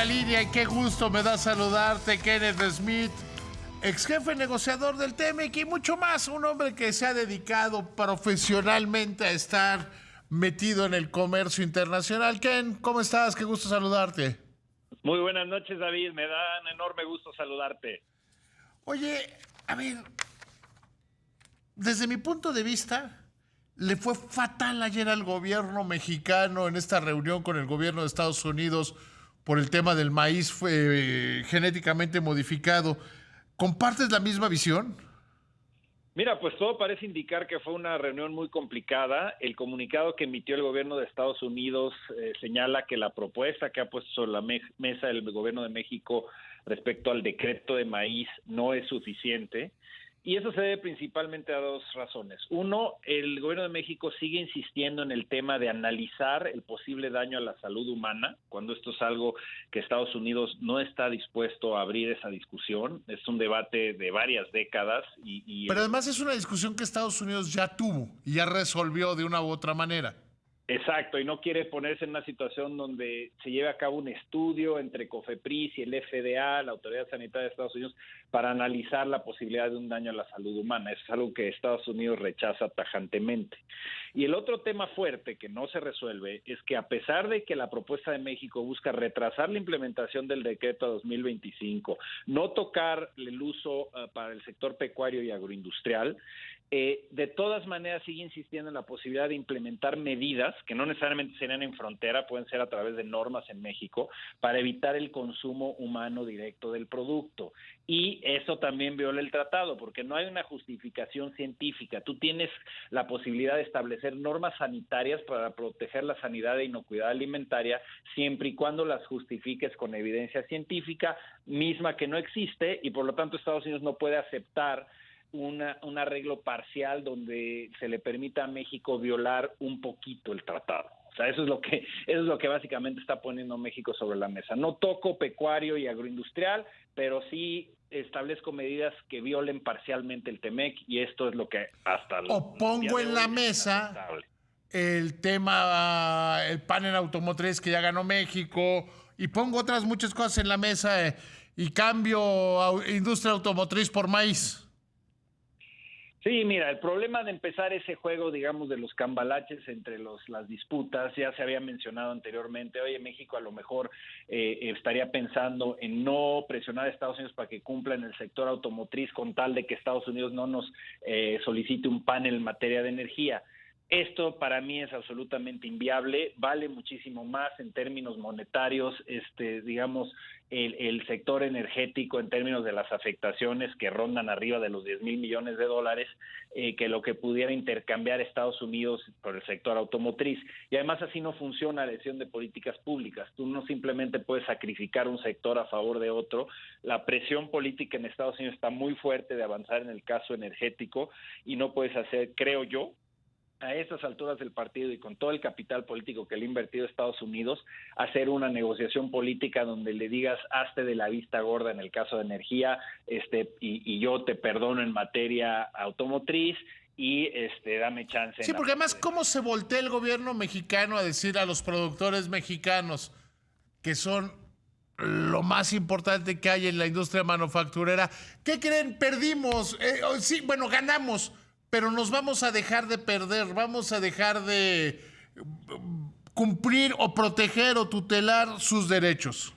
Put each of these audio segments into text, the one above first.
la línea y qué gusto me da saludarte, Kenneth Smith, ex jefe negociador del TEMEC y mucho más, un hombre que se ha dedicado profesionalmente a estar metido en el comercio internacional. Ken, ¿cómo estás? Qué gusto saludarte. Muy buenas noches, David. Me da un enorme gusto saludarte. Oye, a ver, desde mi punto de vista, le fue fatal ayer al gobierno mexicano en esta reunión con el gobierno de Estados Unidos por el tema del maíz genéticamente modificado. ¿Compartes la misma visión? Mira, pues todo parece indicar que fue una reunión muy complicada. El comunicado que emitió el gobierno de Estados Unidos señala que la propuesta que ha puesto sobre la mesa el gobierno de México respecto al decreto de maíz no es suficiente. Y eso se debe principalmente a dos razones. Uno, el gobierno de México sigue insistiendo en el tema de analizar el posible daño a la salud humana, cuando esto es algo que Estados Unidos no está dispuesto a abrir esa discusión. Es un debate de varias décadas. Pero además es una discusión que Estados Unidos ya tuvo y ya resolvió de una u otra manera. Exacto, y no quiere ponerse en una situación donde se lleve a cabo un estudio entre COFEPRIS y el FDA, la Autoridad Sanitaria de Estados Unidos, para analizar la posibilidad de un daño a la salud humana. Eso es algo que Estados Unidos rechaza tajantemente. Y el otro tema fuerte que no se resuelve es que a pesar de que la propuesta de México busca retrasar la implementación del decreto a 2025, no tocar el uso para el sector pecuario y agroindustrial, de todas maneras sigue insistiendo en la posibilidad de implementar medidas que no necesariamente serían en frontera, pueden ser a través de normas en México, para evitar el consumo humano directo del producto. Y eso también viola el tratado, porque no hay una justificación científica. Tú tienes la posibilidad de establecer normas sanitarias para proteger la sanidad e inocuidad alimentaria, siempre y cuando las justifiques con evidencia científica, misma que no existe, y por lo tanto Estados Unidos no puede aceptar un arreglo parcial donde se le permita a México violar un poquito el tratado. O sea, eso es lo que básicamente está poniendo México sobre la mesa. No toco pecuario y agroindustrial, pero sí establezco medidas que violen parcialmente el TEMEC, y esto es lo que hasta el O día pongo de en hoy la es mesa inaceptable. el tema, el panel automotriz que ya ganó México, y pongo otras muchas cosas en la mesa y cambio industria automotriz por maíz. Sí, mira, el problema de empezar ese juego, digamos, de los cambalaches entre las disputas, ya se había mencionado anteriormente. Oye, México a lo mejor estaría pensando en no presionar a Estados Unidos para que cumpla en el sector automotriz con tal de que Estados Unidos no nos solicite un panel en materia de energía. Esto para mí es absolutamente inviable, vale muchísimo más en términos monetarios, digamos, el sector energético en términos de las afectaciones que rondan arriba de los 10,000 millones de dólares, que lo que pudiera intercambiar Estados Unidos por el sector automotriz. Y además así no funciona la decisión de políticas públicas. Tú no simplemente puedes sacrificar un sector a favor de otro. La presión política en Estados Unidos está muy fuerte de avanzar en el caso energético, y no puedes hacer, creo yo, a estas alturas del partido y con todo el capital político que le ha invertido Estados Unidos, hacer una negociación política donde le digas hazte de la vista gorda en el caso de energía, y yo te perdono en materia automotriz, y dame chance Sí, en la porque además, parte de ¿cómo se voltea el gobierno mexicano a decir a los productores mexicanos que son lo más importante que hay en la industria manufacturera? ¿Qué creen? Perdimos. Sí, bueno, ganamos, pero nos vamos a dejar de perder, vamos a dejar de cumplir o proteger o tutelar sus derechos.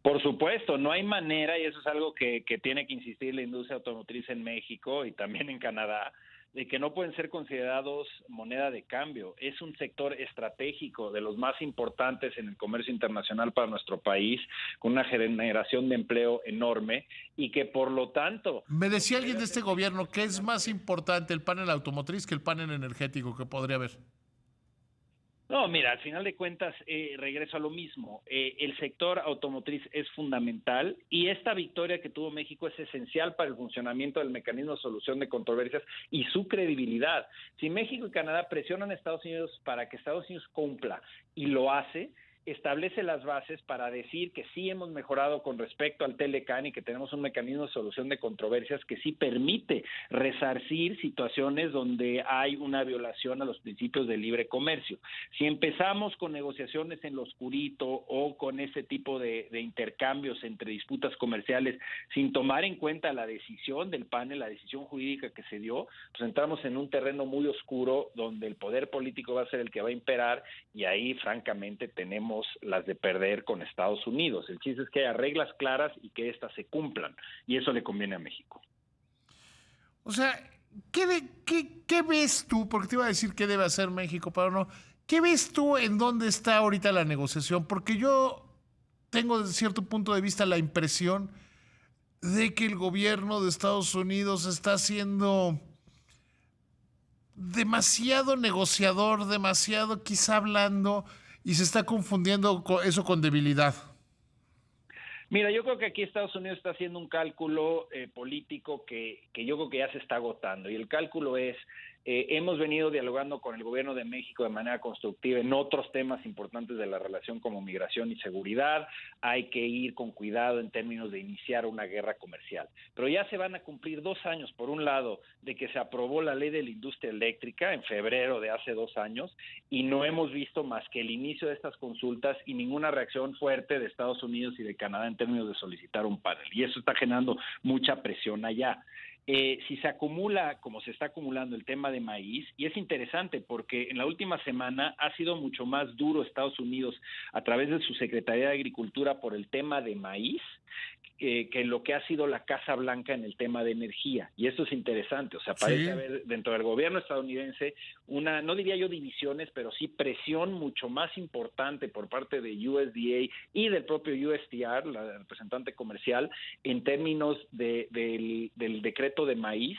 Por supuesto, no hay manera, y eso es algo que tiene que insistir la industria automotriz en México y también en Canadá, de que no pueden ser considerados moneda de cambio. Es un sector estratégico, de los más importantes en el comercio internacional para nuestro país, con una generación de empleo enorme, y que por lo tanto Me lo decía que alguien debe de este hacer gobierno México es que es más importante el panel automotriz que el panel energético que podría haber. No, mira, al final de cuentas, regreso a lo mismo. El sector automotriz es fundamental, y esta victoria que tuvo México es esencial para el funcionamiento del mecanismo de solución de controversias y su credibilidad. Si México y Canadá presionan a Estados Unidos para que Estados Unidos cumpla y lo hace, establece las bases para decir que sí hemos mejorado con respecto al Telecán y que tenemos un mecanismo de solución de controversias que sí permite resarcir situaciones donde hay una violación a los principios de libre comercio. Si empezamos con negociaciones en lo oscurito o con ese tipo de intercambios entre disputas comerciales sin tomar en cuenta la decisión del panel, la decisión jurídica que se dio, pues entramos en un terreno muy oscuro donde el poder político va a ser el que va a imperar y ahí francamente tenemos las de perder con Estados Unidos. El chiste es que haya reglas claras y que éstas se cumplan, y eso le conviene a México. O sea, ¿qué ves tú? Porque te iba a decir qué debe hacer México, pero no. ¿Qué ves tú en dónde está ahorita la negociación? Porque yo tengo desde cierto punto de vista la impresión de que el gobierno de Estados Unidos está siendo demasiado negociador, demasiado quizá hablando y se está confundiendo eso con debilidad. Mira, yo creo que aquí Estados Unidos está haciendo un cálculo político que yo creo que ya se está agotando, y el cálculo es, hemos venido dialogando con el gobierno de México de manera constructiva en otros temas importantes de la relación como migración y seguridad. Hay que ir con cuidado en términos de iniciar una guerra comercial. Pero ya se van a cumplir 2 años, por un lado, de que se aprobó la ley de la industria eléctrica en febrero de hace 2 años, y no hemos visto más que el inicio de estas consultas y ninguna reacción fuerte de Estados Unidos y de Canadá en términos de solicitar un panel. Y eso está generando mucha presión allá. Si se acumula, como se está acumulando el tema de maíz, y es interesante porque en la última semana ha sido mucho más duro Estados Unidos a través de su Secretaría de Agricultura por el tema de maíz, que lo que ha sido la Casa Blanca en el tema de energía. Y eso es interesante, o sea, parece haber dentro del gobierno estadounidense una, no diría yo divisiones, pero sí presión mucho más importante por parte de USDA y del propio USTR, la representante comercial, en términos del decreto de maíz.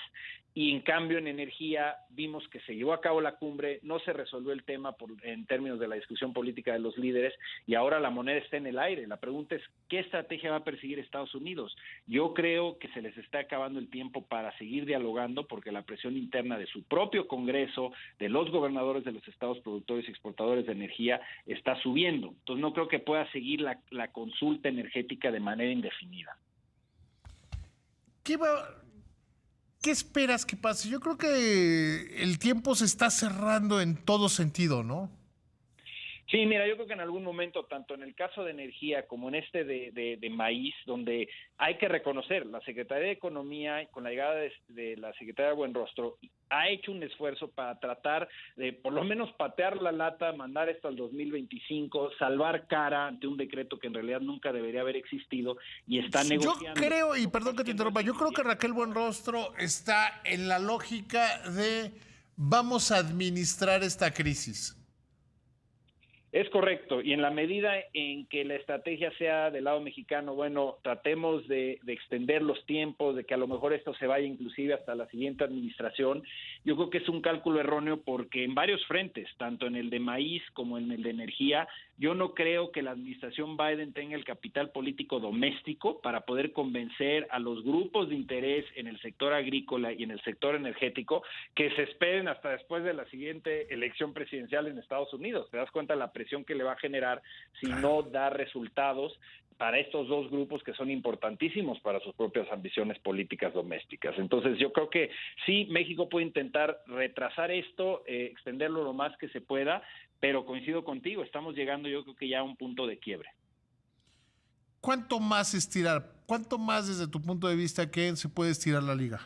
Y en cambio en energía vimos que se llevó a cabo la cumbre, no se resolvió el tema en términos de la discusión política de los líderes, y ahora la moneda está en el aire. La pregunta es, ¿qué estrategia va a perseguir Estados Unidos? Yo creo que se les está acabando el tiempo para seguir dialogando, porque la presión interna de su propio Congreso, de los gobernadores de los estados productores y exportadores de energía, está subiendo. Entonces no creo que pueda seguir la consulta energética de manera indefinida. ¿Qué esperas que pase? Yo creo que el tiempo se está cerrando en todo sentido, ¿no? Sí, mira, yo creo que en algún momento, tanto en el caso de energía como en este de maíz, donde hay que reconocer, la Secretaría de Economía, con la llegada de la Secretaria Buenrostro, ha hecho un esfuerzo para tratar de por lo menos patear la lata, mandar esto al 2025, salvar cara ante un decreto que en realidad nunca debería haber existido, y está negociando. Yo creo, y perdón que te interrumpa, yo creo que Raquel Buenrostro está en la lógica de vamos a administrar esta crisis. Es correcto, y en la medida en que la estrategia sea del lado mexicano, bueno, tratemos de extender los tiempos, de que a lo mejor esto se vaya inclusive hasta la siguiente administración. Yo creo que es un cálculo erróneo porque en varios frentes, tanto en el de maíz como en el de energía, yo no creo que la administración Biden tenga el capital político doméstico para poder convencer a los grupos de interés en el sector agrícola y en el sector energético que se esperen hasta después de la siguiente elección presidencial en Estados Unidos. ¿Te das cuenta de la presión que le va a generar si no da resultados para estos dos grupos que son importantísimos para sus propias ambiciones políticas domésticas? Entonces yo creo que sí, México puede intentar retrasar esto, extenderlo lo más que se pueda, pero coincido contigo, estamos llegando yo creo que ya a un punto de quiebre. ¿Cuánto más estirar? ¿Cuánto más desde tu punto de vista que se puede estirar la liga?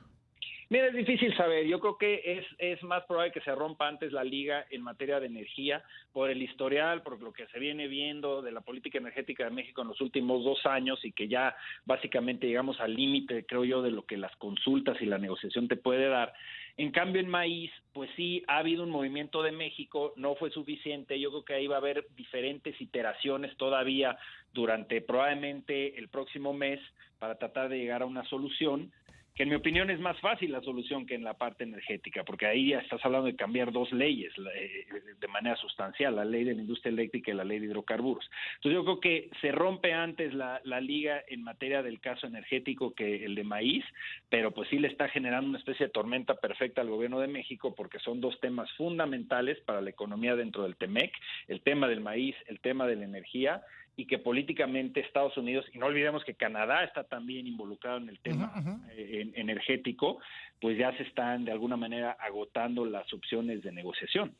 Mira, es difícil saber. Yo creo que es más probable que se rompa antes la liga en materia de energía por el historial, por lo que se viene viendo de la política energética de México en los últimos 2 años, y que ya básicamente llegamos al límite, creo yo, de lo que las consultas y la negociación te puede dar. En cambio, en maíz, pues sí, ha habido un movimiento de México, no fue suficiente. Yo creo que ahí va a haber diferentes iteraciones todavía durante probablemente el próximo mes para tratar de llegar a una solución. que en mi opinión es más fácil la solución que en la parte energética, porque ahí ya estás hablando de cambiar dos leyes de manera sustancial, la ley de la industria eléctrica y la ley de hidrocarburos. Entonces yo creo que se rompe antes la liga en materia del caso energético que el de maíz, pero pues sí le está generando una especie de tormenta perfecta al gobierno de México, porque son dos temas fundamentales para la economía dentro del TEMEC, el tema del maíz, el tema de la energía, y que políticamente Estados Unidos, y no olvidemos que Canadá está también involucrado en el tema energético, pues ya se están de alguna manera agotando las opciones de negociación.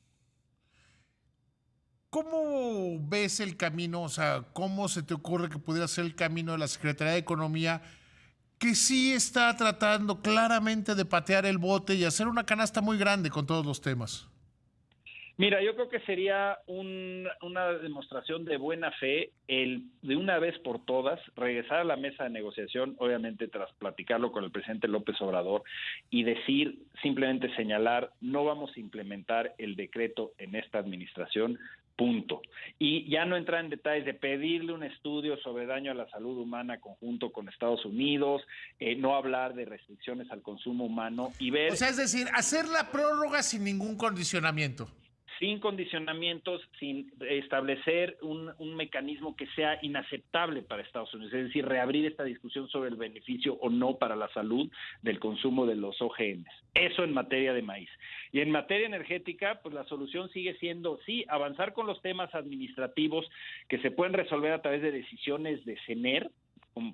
¿Cómo ves el camino? O sea, ¿cómo se te ocurre que pudiera ser el camino de la Secretaría de Economía, que sí está tratando claramente de patear el bote y hacer una canasta muy grande con todos los temas? Mira, yo creo que sería una demostración de buena fe el de una vez por todas regresar a la mesa de negociación, obviamente tras platicarlo con el presidente López Obrador, y decir, simplemente señalar, no vamos a implementar el decreto en esta administración, punto. Y ya no entrar en detalles de pedirle un estudio sobre daño a la salud humana conjunto con Estados Unidos, no hablar de restricciones al consumo humano y ver... O sea, es decir, hacer la prórroga sin ningún condicionamiento. Sin condicionamientos, sin establecer un mecanismo que sea inaceptable para Estados Unidos, es decir, reabrir esta discusión sobre el beneficio o no para la salud del consumo de los OGMs. Eso en materia de maíz. Y en materia energética, pues la solución sigue siendo, sí, avanzar con los temas administrativos que se pueden resolver a través de decisiones de CENER,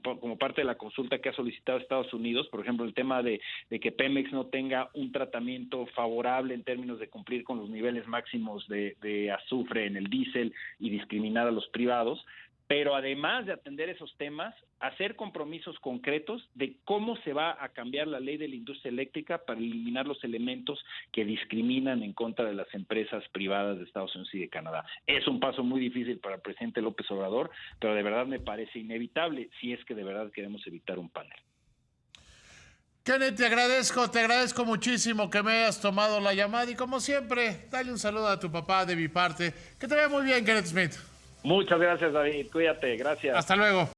como parte de la consulta que ha solicitado Estados Unidos, por ejemplo, el tema de que Pemex no tenga un tratamiento favorable en términos de cumplir con los niveles máximos de azufre en el diésel y discriminar a los privados, pero además de atender esos temas, hacer compromisos concretos de cómo se va a cambiar la ley de la industria eléctrica para eliminar los elementos que discriminan en contra de las empresas privadas de Estados Unidos y de Canadá. Es un paso muy difícil para el presidente López Obrador, pero de verdad me parece inevitable si es que de verdad queremos evitar un panel. Kenneth, te agradezco muchísimo que me hayas tomado la llamada y como siempre, dale un saludo a tu papá de mi parte. Que te vaya muy bien, Kenneth Smith. Muchas gracias, David. Cuídate. Gracias. Hasta luego.